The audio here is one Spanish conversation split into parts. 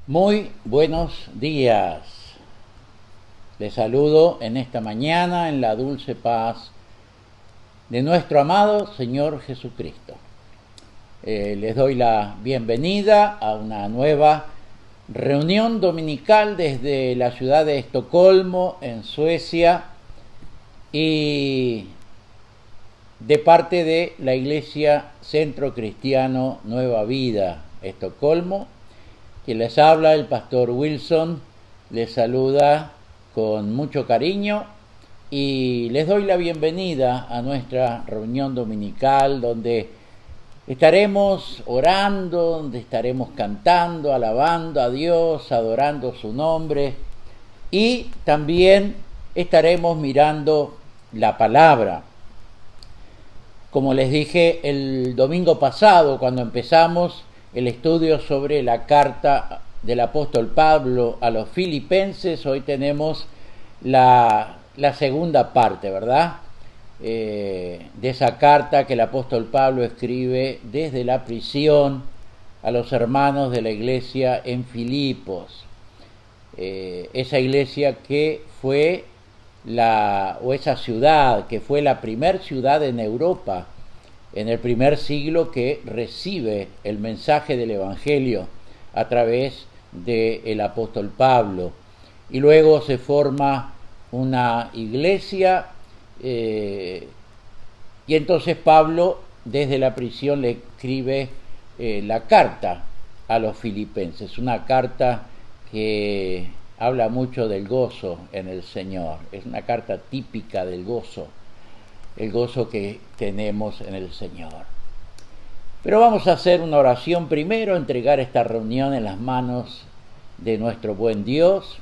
Muy buenos días. Les saludo en esta mañana en la dulce paz de nuestro amado Señor Jesucristo. Les doy la bienvenida a una nueva reunión dominical desde la ciudad de Estocolmo, en Suecia, y de parte de la Iglesia Centro Cristiano Nueva Vida, Estocolmo. Quien les habla, el pastor Wilson, les saluda con mucho cariño y les doy la bienvenida a nuestra reunión dominical, donde estaremos orando, donde estaremos cantando, alabando a Dios, adorando su nombre, y también estaremos mirando la palabra. Como les dije el domingo pasado, cuando empezamos el estudio sobre la carta del apóstol Pablo a los filipenses, hoy tenemos la segunda parte, ¿verdad? De esa carta que el apóstol Pablo escribe desde la prisión a los hermanos de la iglesia en Filipos. Esa iglesia que fue esa ciudad que fue la primer ciudad en Europa en el primer siglo que recibe el mensaje del Evangelio a través del apóstol Pablo. Y luego se forma una iglesia y entonces Pablo desde la prisión le escribe la carta a los filipenses, una carta que habla mucho del gozo en el Señor. Es una carta típica del gozo, el gozo que tenemos en el Señor. Pero vamos a hacer una oración primero, entregar esta reunión en las manos de nuestro buen Dios,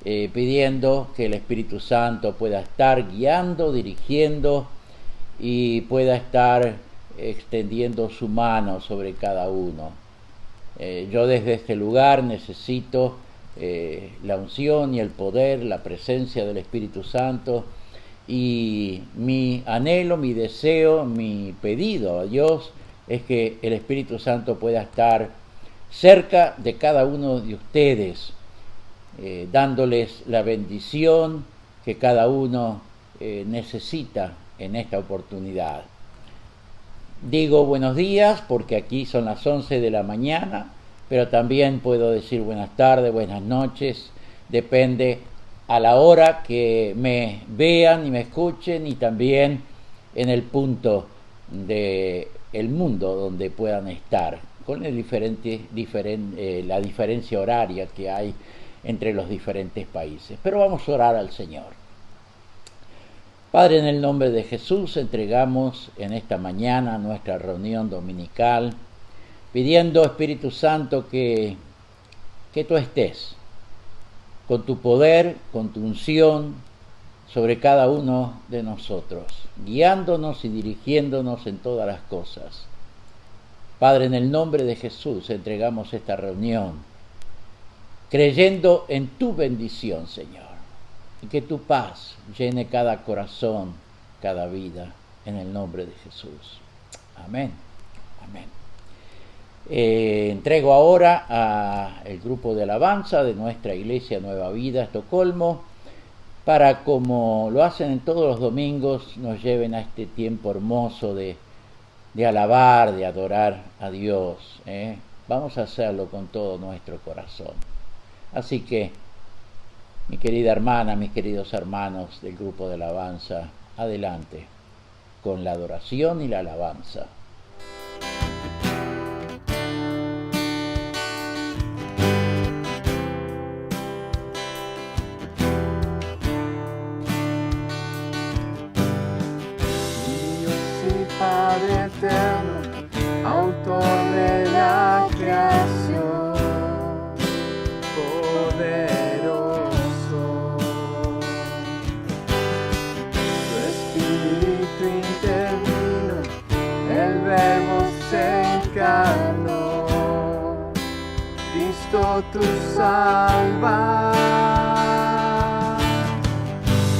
pidiendo que el Espíritu Santo pueda estar guiando, dirigiendo y pueda estar extendiendo su mano sobre cada uno. Yo desde este lugar necesito la unción y el poder, la presencia del Espíritu Santo, y mi anhelo, mi deseo, mi pedido a Dios es que el Espíritu Santo pueda estar cerca de cada uno de ustedes, dándoles la bendición que cada uno necesita en esta oportunidad. Digo buenos días porque aquí son las 11 de la mañana, pero también puedo decir buenas tardes, buenas noches, depende a la hora que me vean y me escuchen, y también en el punto del mundo donde puedan estar, con la diferencia horaria que hay entre los diferentes países. Pero vamos a orar al Señor. Padre, en el nombre de Jesús, entregamos en esta mañana nuestra reunión dominical, pidiendo, Espíritu Santo, que tú estés con tu poder, con tu unción sobre cada uno de nosotros, guiándonos y dirigiéndonos en todas las cosas. Padre, en el nombre de Jesús entregamos esta reunión, creyendo en tu bendición, Señor, y que tu paz llene cada corazón, cada vida, en el nombre de Jesús. Amén. Amén. Entrego ahora al grupo de alabanza de nuestra Iglesia Nueva Vida, Estocolmo, para, como lo hacen en todos los domingos, nos lleven a este tiempo hermoso de alabar, de adorar a Dios. Vamos a hacerlo con todo nuestro corazón. Así que, mi querida hermana, mis queridos hermanos del grupo de alabanza, adelante con la adoración y la alabanza. Padre eterno, autor de la creación, poderoso, tu Espíritu intervino, el Verbo se encarnó, Cristo tu salvas,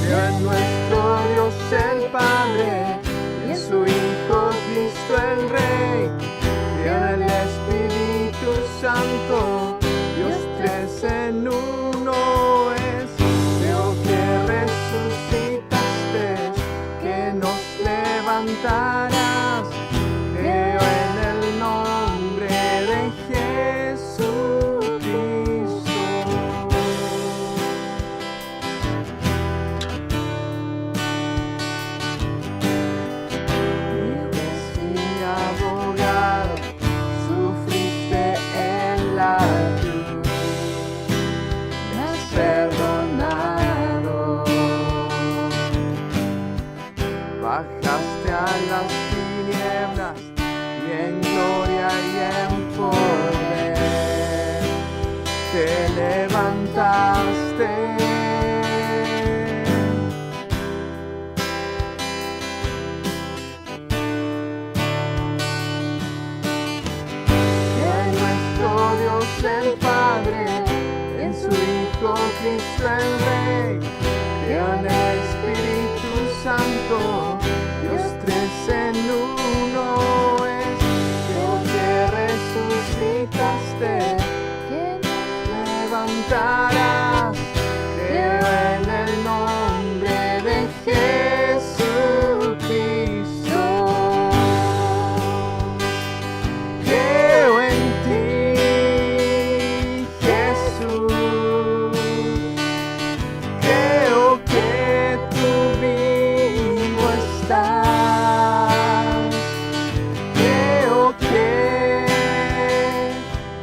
Dios es nuestro Dios el Padre, su Hijo Cristo el Rey, Dios el Espíritu Santo, Dios levantarás. Creo en el nombre de Jesucristo. Mi juez y abogado, sufriste en la cruz, me has perdonado. Bajaste a las tinieblas y en gloria y en poder te levantaste. Que nuestro Dios el Padre, en su Hijo Cristo el Rey, creo en el Espíritu Santo, Dios tres en uno es. Creo que resucitaste, que nos levantarás. Creo en el nombre de Jesucristo. Creo en ti, Jesús. Creo que tú vivo estás. Creo que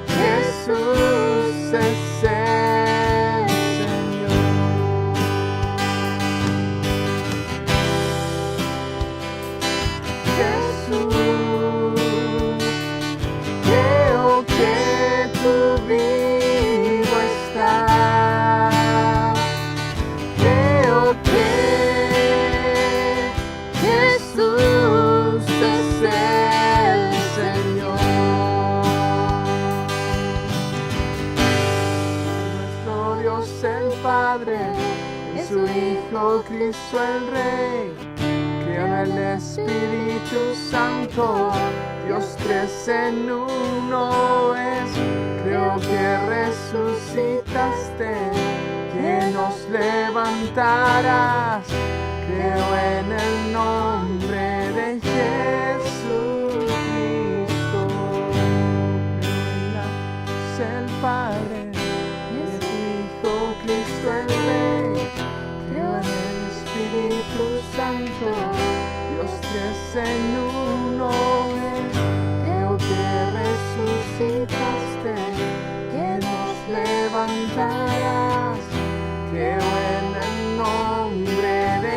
Jesús es el Señor. Jesús, creo que tú vivo estás. Creo que Jesús es el Señor. Nuestro Dios el Padre, en su Hijo Cristo el Rey, creo en el Espíritu Santo, Dios tres en uno es. Creo que resucitaste, que nos levantarás. Creo en el nombre de Jesucristo. Creo en el Padre, en su Hijo Cristo el Rey. Creo en el Espíritu Santo, Dios tres en uno es. Creo que resucitaste, que nos levantarás. Creo en el nombre de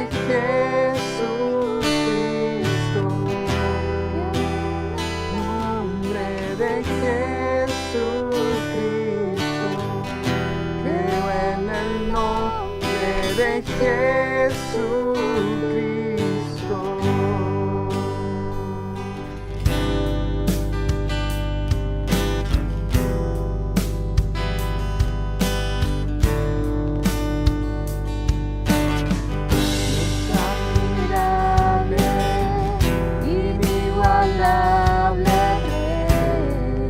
Jesucristo. Nombre de Jesucristo. Creo en el nombre de Jesucristo. Admirable, inigualable Rey,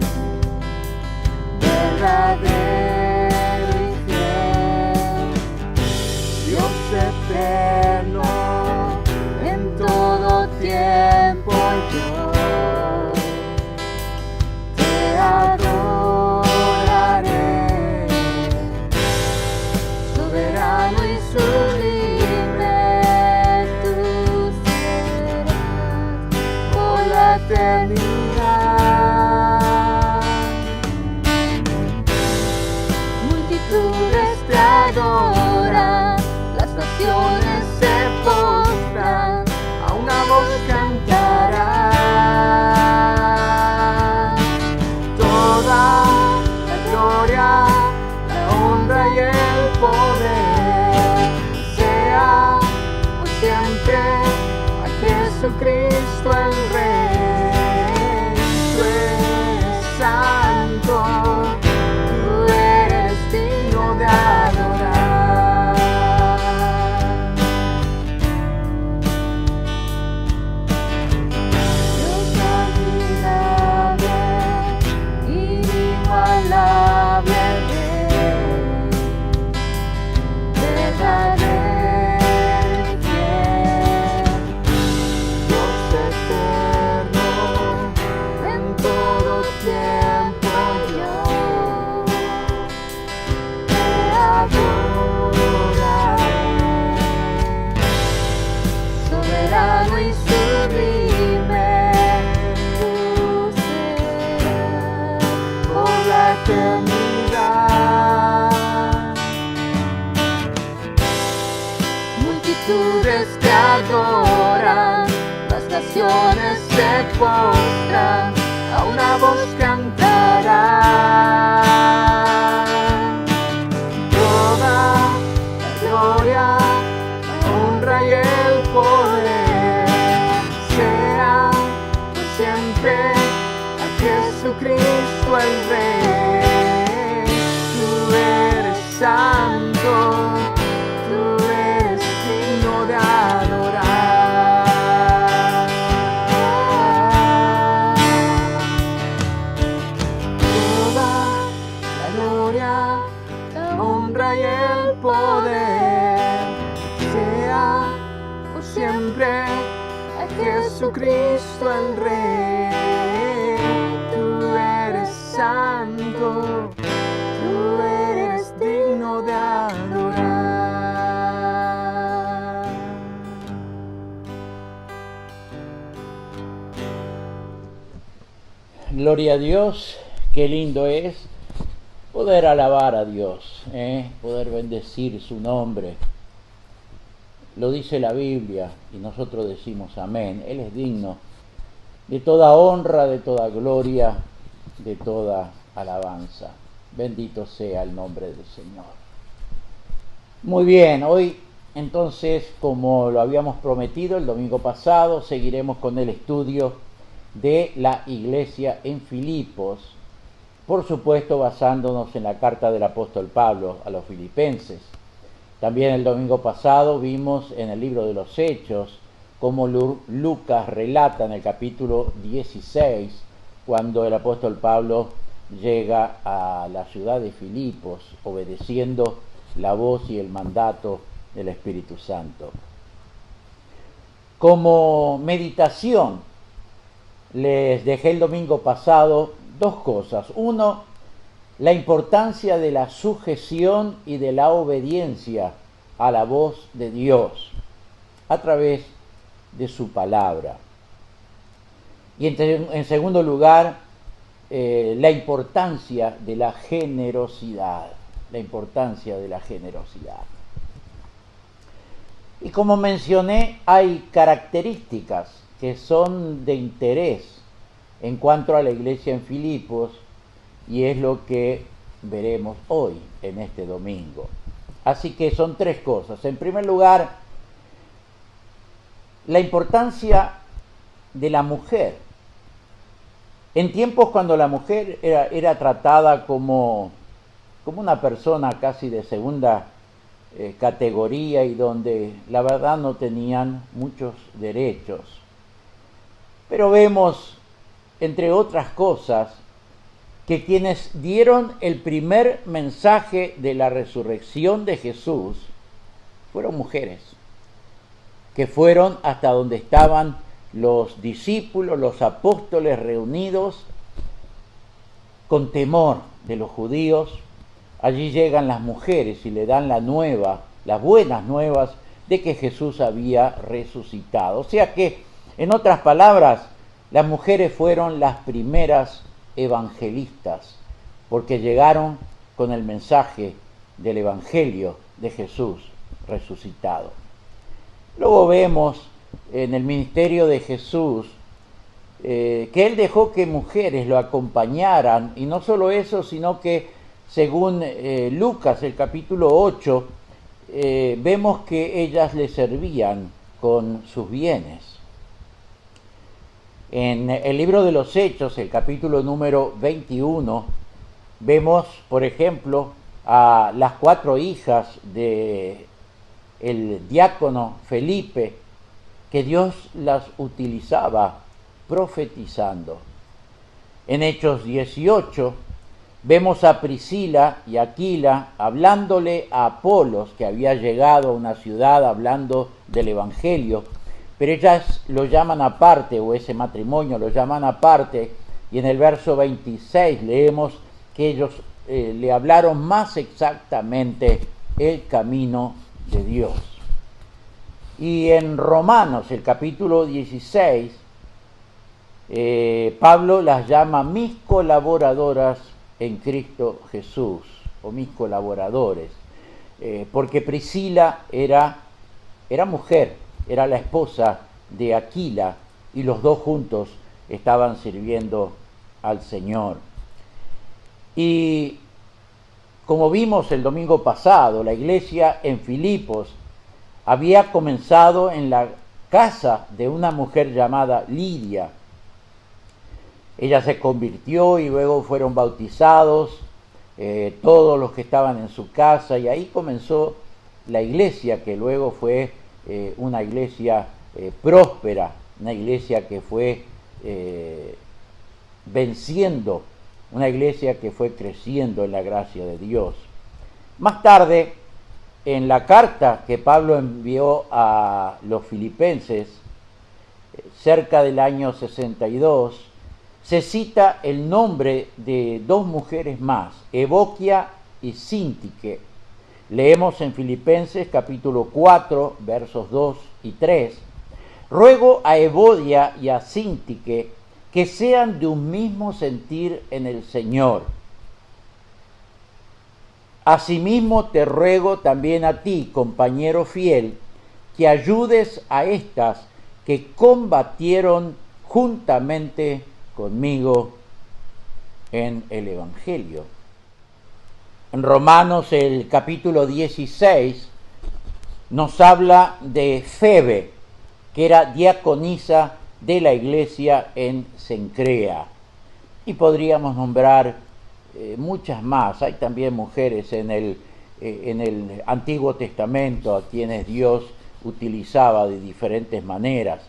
verdadero y fiel, Dios eterno, en todo tiempo yo te adoraré, soberano y sublime tú serás por la eternidad. Multitudes te adoran, las naciones se postran, a una voz cantarán. Toda la gloria, la honra y el poder sea por siempre a Jesucristo el Rey. se postran, a una voz cantará. Toda la gloria, la honra y el poder sea por siempre a Jesucristo el Rey. Tú eres santo, tú eres digno de adorar. Toda la gloria, la honra y el poder sea por siempre a Jesucristo el Rey. Tú eres santo, tú eres digno de adorar. Gloria a Dios, qué lindo es poder alabar a Dios, poder bendecir su nombre. Lo dice la Biblia y nosotros decimos amén. Él es digno de toda honra, de toda gloria, de toda alabanza. Bendito sea el nombre del Señor. Muy bien, hoy entonces, como lo habíamos prometido el domingo pasado, seguiremos con el estudio de la iglesia en Filipos, por supuesto basándonos en la carta del apóstol Pablo a los filipenses. También el domingo pasado vimos en el libro de los Hechos cómo Lucas relata en el capítulo 16 cuando el apóstol Pablo llega a la ciudad de Filipos obedeciendo la voz y el mandato del Espíritu Santo. Como meditación les dejé el domingo pasado dos cosas. Uno, la importancia de la sujeción y de la obediencia a la voz de Dios a través de su palabra. Y en segundo lugar, la importancia de la generosidad. La importancia de la generosidad. Y como mencioné, hay características que son de interés en cuanto a la iglesia en Filipos, y es lo que veremos hoy en este domingo. Así que son tres cosas. En primer lugar, la importancia de la mujer. En tiempos cuando la mujer era tratada como una persona casi de segunda categoría y donde la verdad no tenían muchos derechos. Pero vemos, entre otras cosas, que quienes dieron el primer mensaje de la resurrección de Jesús fueron mujeres, que fueron hasta donde estaban los discípulos, los apóstoles reunidos con temor de los judíos. Allí llegan las mujeres y le dan las buenas nuevas de que Jesús había resucitado. O sea que, en otras palabras, las mujeres fueron las primeras evangelistas, porque llegaron con el mensaje del Evangelio de Jesús resucitado. Luego vemos en el ministerio de Jesús que Él dejó que mujeres lo acompañaran, y no solo eso, sino que según Lucas, el capítulo 8, vemos que ellas le servían con sus bienes. En el libro de los Hechos, el capítulo número 21, vemos, por ejemplo, a las 4 hijas del diácono Felipe, que Dios las utilizaba profetizando. En Hechos 18, vemos a Priscila y Aquila hablándole a Apolos, que había llegado a una ciudad hablando del Evangelio, pero ellas lo llaman aparte, o ese matrimonio lo llaman aparte, y en el verso 26 leemos que ellos le hablaron más exactamente el camino de Dios. Y en Romanos, el capítulo 16, Pablo las llama mis colaboradoras en Cristo Jesús, o mis colaboradores, porque Priscila era mujer, era la esposa de Aquila, y los dos juntos estaban sirviendo al Señor. Y como vimos el domingo pasado, la iglesia en Filipos había comenzado en la casa de una mujer llamada Lidia. Ella se convirtió y luego fueron bautizados todos los que estaban en su casa, y ahí comenzó la iglesia, que luego fue una iglesia próspera, una iglesia que fue venciendo, una iglesia que fue creciendo en la gracia de Dios. Más tarde, en la carta que Pablo envió a los filipenses, cerca del año 62, se cita el nombre de dos mujeres más, Evodia y Síntique. Leemos en Filipenses capítulo 4, versos 2 y 3. Ruego a Evodia y a Síntique que sean de un mismo sentir en el Señor. Asimismo te ruego también a ti, compañero fiel, que ayudes a estas que combatieron juntamente conmigo en el Evangelio. En Romanos, el capítulo 16, nos habla de Febe, que era diaconisa de la iglesia en Cencrea. Y podríamos nombrar muchas más. Hay también mujeres en el Antiguo Testamento a quienes Dios utilizaba de diferentes maneras.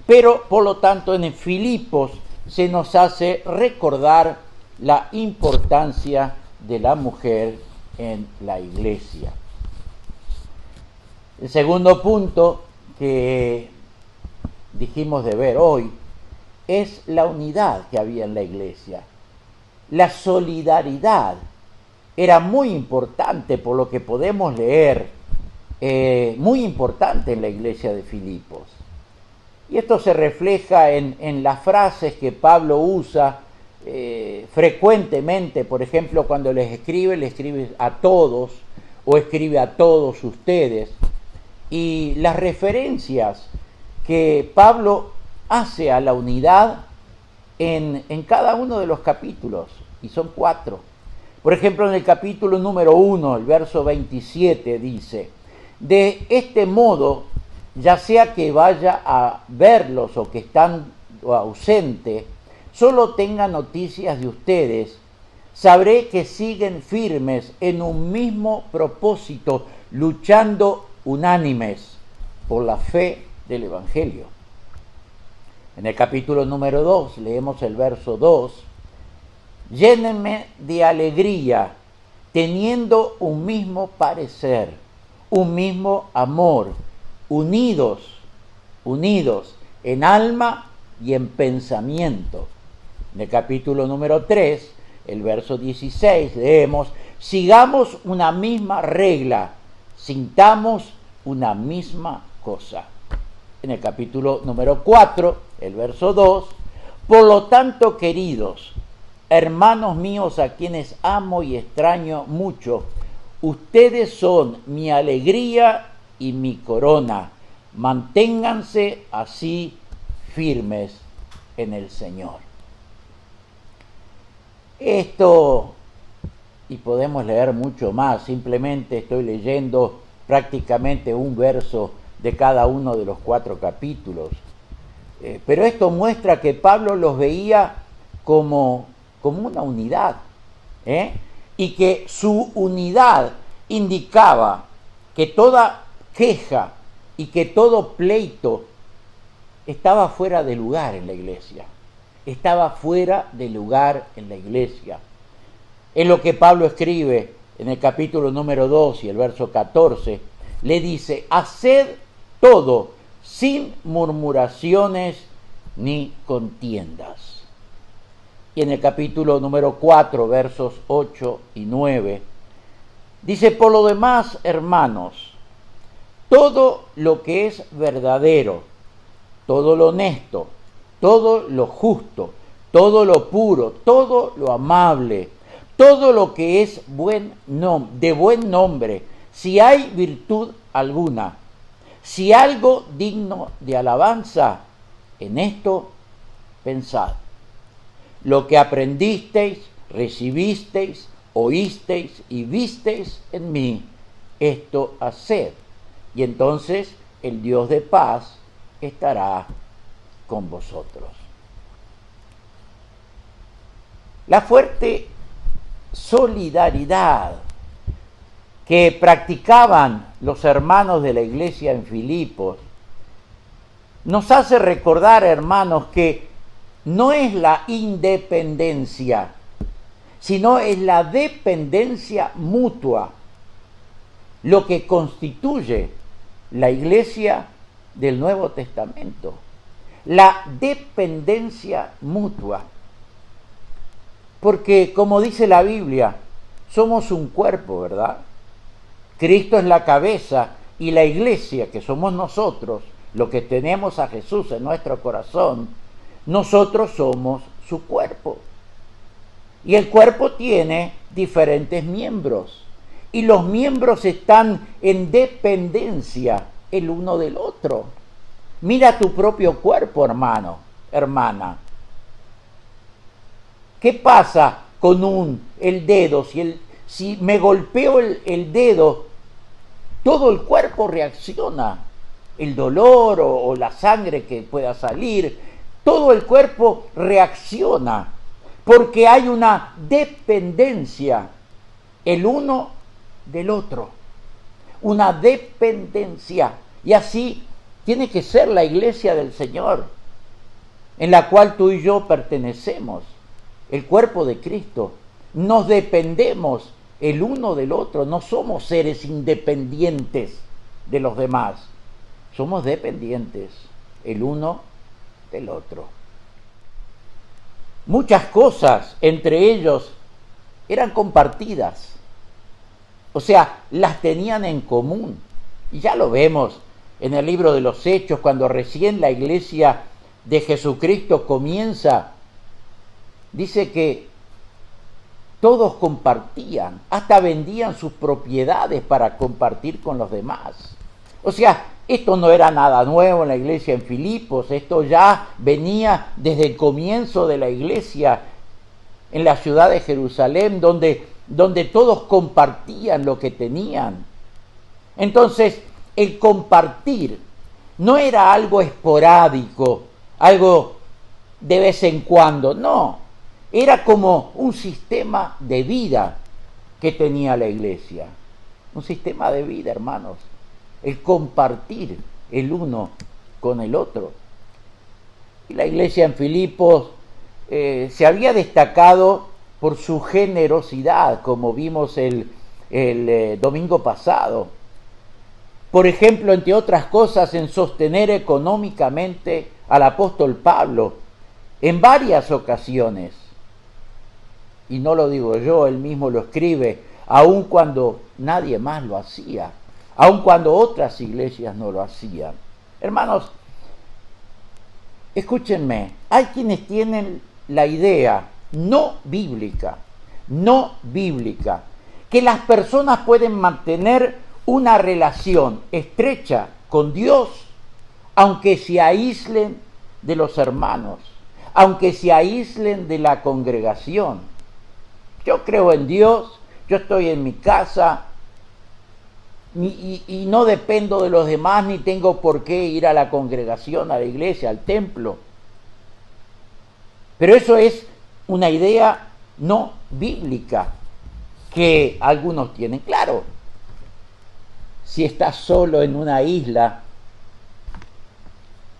Pero, por lo tanto, en Filipos se nos hace recordar la importancia de la mujer en la iglesia. El segundo punto que dijimos de ver hoy es la unidad que había en la iglesia. La solidaridad era muy importante, por lo que podemos leer, muy importante en la iglesia de Filipos. Y esto se refleja en las frases que Pablo usa frecuentemente. Por ejemplo, cuando le escribe a todos o escribe a todos ustedes. Y las referencias que Pablo hace a la unidad en cada uno de los capítulos, y son 4. Por ejemplo, en el capítulo número 1, el verso 27 dice: de este modo, ya sea que vaya a verlos o que están ausente, solo tenga noticias de ustedes, sabré que siguen firmes en un mismo propósito, luchando unánimes por la fe del Evangelio. En el capítulo número 2 leemos el verso 2: llénenme de alegría, teniendo un mismo parecer, un mismo amor, unidos en alma y en pensamiento. En el capítulo número 3, el verso 16, leemos: sigamos una misma regla, sintamos una misma cosa. En el capítulo número 4, el verso 2, por lo tanto, queridos, hermanos míos a quienes amo y extraño mucho, ustedes son mi alegría y mi corona. Manténganse así firmes en el Señor. Esto, y podemos leer mucho más, simplemente estoy leyendo prácticamente un verso de cada uno de los 4 capítulos. Pero esto muestra que Pablo los veía como una unidad, y que su unidad indicaba que toda queja y que todo pleito estaba fuera de lugar en la iglesia. Estaba fuera de lugar en la iglesia. Es lo que Pablo escribe en el capítulo número 2 y el verso 14. Le dice: haced todo sin murmuraciones ni contiendas. Y en el capítulo número 4, versos 8 y 9, dice: por lo demás, hermanos, todo lo que es verdadero, todo lo honesto, todo lo justo, todo lo puro, todo lo amable, todo lo que es de buen nombre, si hay virtud alguna, si algo digno de alabanza, En esto pensad. Lo que aprendisteis, recibisteis, oísteis y visteis en mí, esto haced. Y entonces el Dios de paz estará con vosotros. La fuerte solidaridad que practicaban los hermanos de la iglesia en Filipos nos hace recordar, hermanos, que no es la independencia, sino es la dependencia mutua lo que constituye la iglesia del Nuevo Testamento. La dependencia mutua. Porque, como dice la Biblia, somos un cuerpo, ¿verdad? Cristo es la cabeza y la iglesia, que somos nosotros, lo que tenemos a Jesús en nuestro corazón, nosotros somos su cuerpo. Y el cuerpo tiene diferentes miembros. Y los miembros están en dependencia el uno del otro. Mira tu propio cuerpo, hermano, hermana. ¿Qué pasa con el dedo? Si me golpeo el dedo, todo el cuerpo reacciona. El dolor o la sangre que pueda salir, todo el cuerpo reacciona. Porque hay una dependencia el uno del otro. Una dependencia. Y así tiene que ser la iglesia del Señor, en la cual tú y yo pertenecemos. El cuerpo de Cristo. Nos dependemos el uno del otro. No somos seres independientes de los demás. Somos dependientes el uno del otro. Muchas cosas entre ellos eran compartidas. O sea, las tenían en común. Y ya lo vemos en el libro de los Hechos, cuando recién la iglesia de Jesucristo comienza. Dice que todos compartían, hasta vendían sus propiedades para compartir con los demás. O sea, esto no era nada nuevo en la iglesia en Filipos, esto ya venía desde el comienzo de la iglesia en la ciudad de Jerusalén, donde todos compartían lo que tenían. Entonces, el compartir no era algo esporádico, algo de vez en cuando, no. Era como un sistema de vida que tenía la iglesia. Un sistema de vida, hermanos. El compartir el uno con el otro. Y la iglesia en Filipos se había destacado por su generosidad, como vimos el domingo pasado. Por ejemplo, entre otras cosas, en sostener económicamente al apóstol Pablo en varias ocasiones. Y no lo digo yo, él mismo lo escribe, aun cuando nadie más lo hacía, aun cuando otras iglesias no lo hacían. Hermanos, escúchenme, hay quienes tienen la idea no bíblica, que las personas pueden mantener una relación estrecha con Dios, aunque se aíslen de los hermanos, aunque se aíslen de la congregación. Yo creo en Dios, yo estoy en mi casa y no dependo de los demás, ni tengo por qué ir a la congregación, a la iglesia, al templo. Pero eso es una idea no bíblica que algunos tienen. Claro, si estás solo en una isla,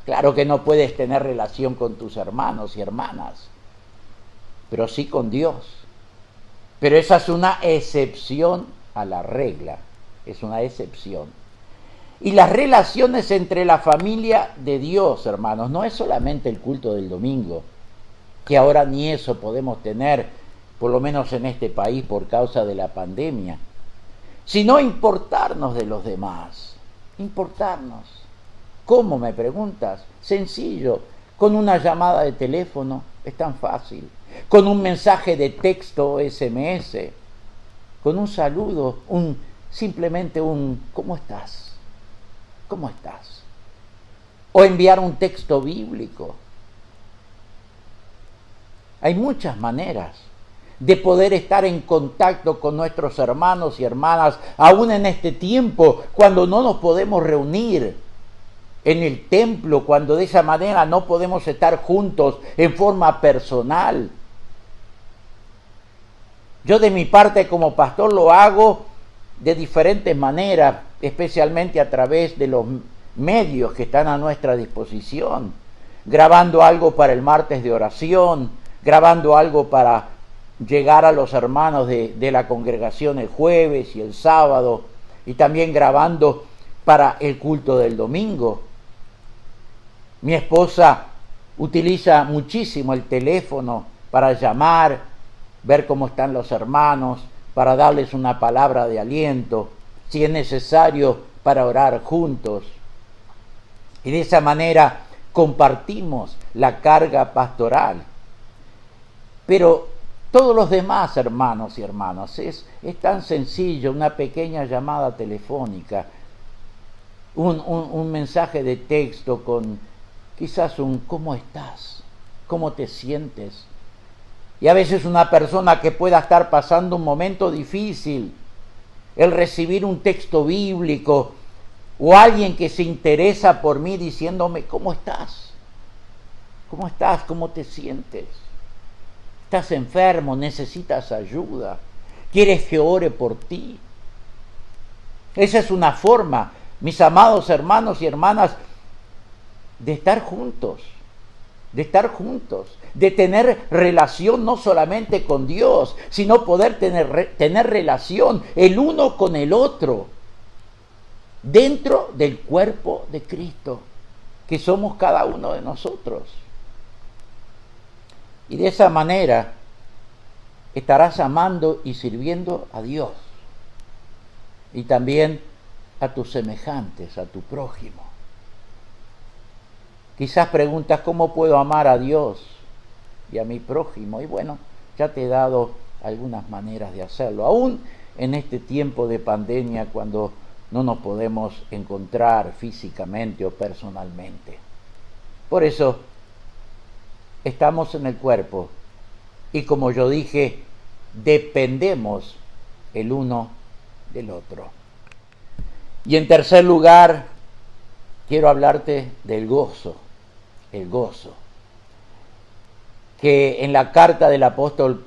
claro que no puedes tener relación con tus hermanos y hermanas, pero sí con Dios. Pero esa es una excepción a la regla, es una excepción. Y las relaciones entre la familia de Dios, hermanos, no es solamente el culto del domingo, que ahora ni eso podemos tener, por lo menos en este país por causa de la pandemia, sino importarnos de los demás, importarnos. ¿Cómo, me preguntas? Sencillo, con una llamada de teléfono, es tan fácil. Con un mensaje de texto SMS, con un saludo, simplemente un ¿cómo estás? ¿Cómo estás? o enviar un texto bíblico. Hay muchas maneras de poder estar en contacto con nuestros hermanos y hermanas, aún en este tiempo, cuando no nos podemos reunir en el templo, cuando de esa manera no podemos estar juntos en forma personal. Yo de mi parte como pastor lo hago de diferentes maneras, especialmente a través de los medios que están a nuestra disposición, grabando algo para el martes de oración, grabando algo para llegar a los hermanos de la congregación el jueves y el sábado, y también grabando para el culto del domingo. Mi esposa utiliza muchísimo el teléfono para llamar, ver cómo están los hermanos, para darles una palabra de aliento, si es necesario, para orar juntos. Y de esa manera compartimos la carga pastoral. Pero todos los demás hermanos y hermanas, es tan sencillo, una pequeña llamada telefónica, un mensaje de texto con quizás un ¿cómo estás? ¿Cómo te sientes? Y a veces una persona que pueda estar pasando un momento difícil, el recibir un texto bíblico o alguien que se interesa por mí diciéndome ¿cómo estás? ¿Cómo estás? ¿Cómo te sientes? ¿Estás enfermo? ¿Necesitas ayuda? ¿Quieres que ore por ti? Esa es una forma, mis amados hermanos y hermanas, de estar juntos, de tener relación no solamente con Dios, sino poder tener relación el uno con el otro, dentro del cuerpo de Cristo, que somos cada uno de nosotros. Y de esa manera estarás amando y sirviendo a Dios y también a tus semejantes, a tu prójimo. Quizás preguntas, ¿cómo puedo amar a Dios y a mi prójimo? Y bueno, ya te he dado algunas maneras de hacerlo, aún en este tiempo de pandemia cuando no nos podemos encontrar físicamente o personalmente. Por eso, estamos en el cuerpo y como yo dije, dependemos el uno del otro. Y en tercer lugar, quiero hablarte del gozo, el gozo, que en la carta del apóstol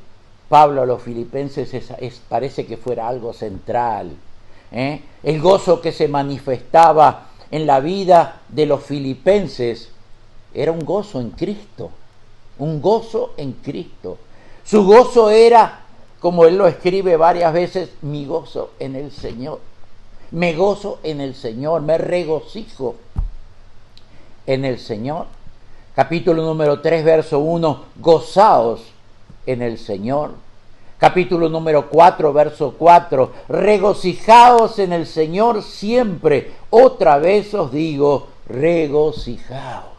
Pablo a los filipenses parece que fuera algo central, el gozo que se manifestaba en la vida de los filipenses era un gozo en Cristo. Un gozo en Cristo. Su gozo era, como él lo escribe varias veces, mi gozo en el Señor. Me gozo en el Señor, me regocijo en el Señor. Capítulo número 3, verso 1, gozaos en el Señor. Capítulo número 4, verso 4, regocijaos en el Señor siempre. Otra vez os digo, regocijaos.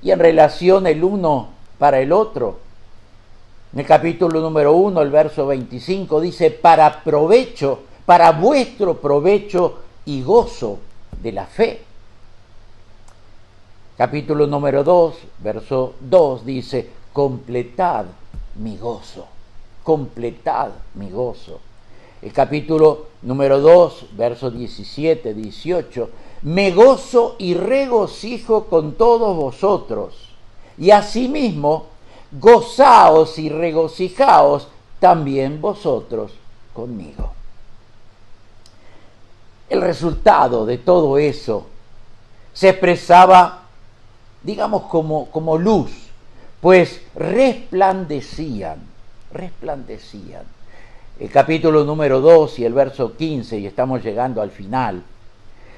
Y en relación el uno para el otro, en el capítulo número 1, el verso 25, dice, para vuestro provecho y gozo de la fe. Capítulo número 2, verso 2, dice, completad mi gozo, completad mi gozo. El capítulo número 2, versos 17, 18, me gozo y regocijo con todos vosotros, y asimismo gozaos y regocijaos también vosotros conmigo. El resultado de todo eso se expresaba, digamos, como luz, pues resplandecían. El capítulo número 2 y el verso 15, y estamos llegando al final,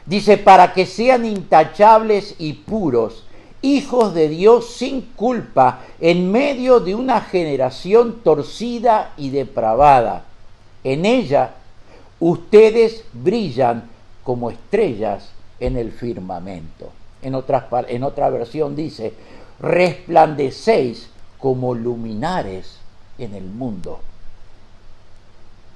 dice, para que sean intachables y puros, hijos de Dios sin culpa, en medio de una generación torcida y depravada. En ella, ustedes brillan como estrellas en el firmamento. En otra versión dice, resplandecéis como luminares en el mundo.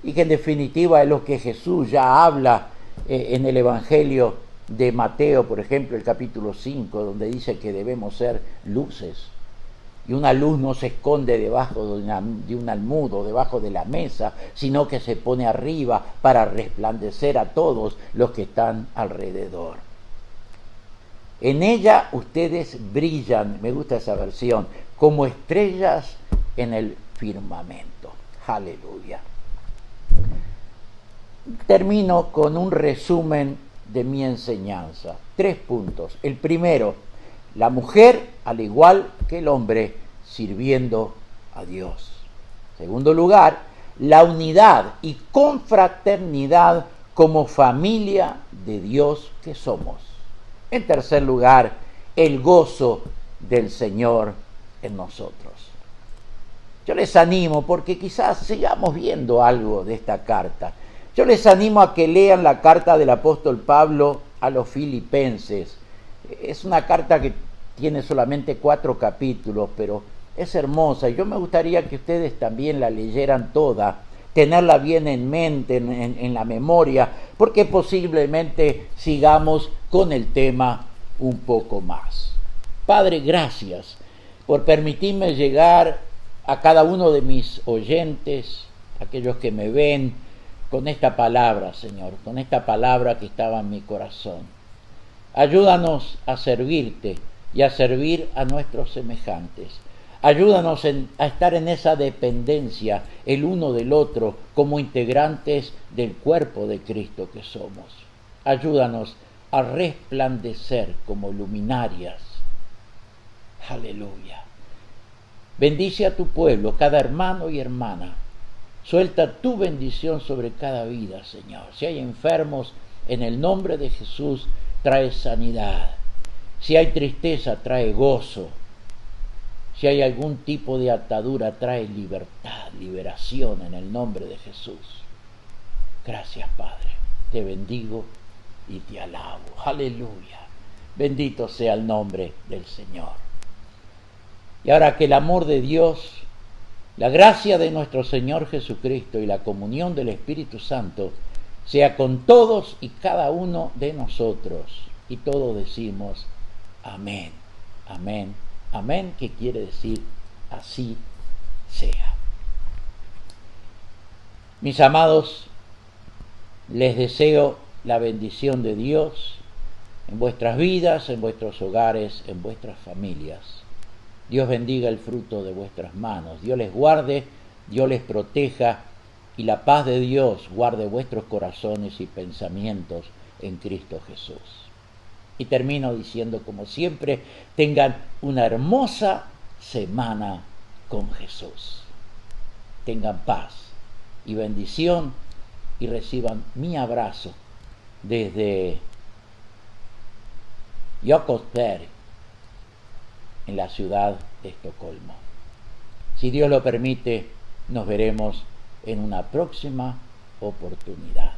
Y que en definitiva es lo que Jesús ya habla en el Evangelio de Mateo, por ejemplo, el capítulo 5, donde dice que debemos ser luces. Y una luz no se esconde debajo de un almud o debajo de la mesa, sino que se pone arriba para resplandecer a todos los que están alrededor. En ella ustedes brillan, me gusta esa versión, como estrellas en el firmamento. Aleluya. Termino con un resumen de mi enseñanza. 3 puntos. El primero, la mujer, al igual que el hombre, sirviendo a Dios. En segundo lugar, la unidad y confraternidad como familia de Dios que somos. En tercer lugar, el gozo del Señor en nosotros. Yo les animo, porque quizás sigamos viendo algo de esta carta. Yo les animo a que lean la carta del apóstol Pablo a los Filipenses. Es una carta que tiene solamente 4 capítulos, pero es hermosa. Y yo me gustaría que ustedes también la leyeran toda, tenerla bien en mente, en la memoria, porque posiblemente sigamos con el tema un poco más. Padre, gracias por permitirme llegar a cada uno de mis oyentes, aquellos que me ven, con esta palabra, Señor, con esta palabra que estaba en mi corazón. Ayúdanos a servirte y a servir a nuestros semejantes. Ayúdanos a estar en esa dependencia el uno del otro como integrantes del cuerpo de Cristo que somos. Ayúdanos a resplandecer como luminarias. Aleluya. Bendice a tu pueblo, cada hermano y hermana. Suelta tu bendición sobre cada vida, Señor. Si hay enfermos, en el nombre de Jesús, trae sanidad. Si hay tristeza, trae gozo. Si hay algún tipo de atadura, trae libertad, liberación en el nombre de Jesús. Gracias, Padre. Te bendigo y te alabo. Aleluya. Bendito sea el nombre del Señor. Y ahora que el amor de Dios, la gracia de nuestro Señor Jesucristo y la comunión del Espíritu Santo sea con todos y cada uno de nosotros. Y todos decimos amén, amén, amén, que quiere decir así sea. Mis amados, les deseo la bendición de Dios en vuestras vidas, en vuestros hogares, en vuestras familias. Dios bendiga el fruto de vuestras manos. Dios les guarde, Dios les proteja y la paz de Dios guarde vuestros corazones y pensamientos en Cristo Jesús. Y termino diciendo, como siempre, tengan una hermosa semana con Jesús. Tengan paz y bendición y reciban mi abrazo desde Jakobsberg, en la ciudad de Estocolmo. Si Dios lo permite, nos veremos en una próxima oportunidad.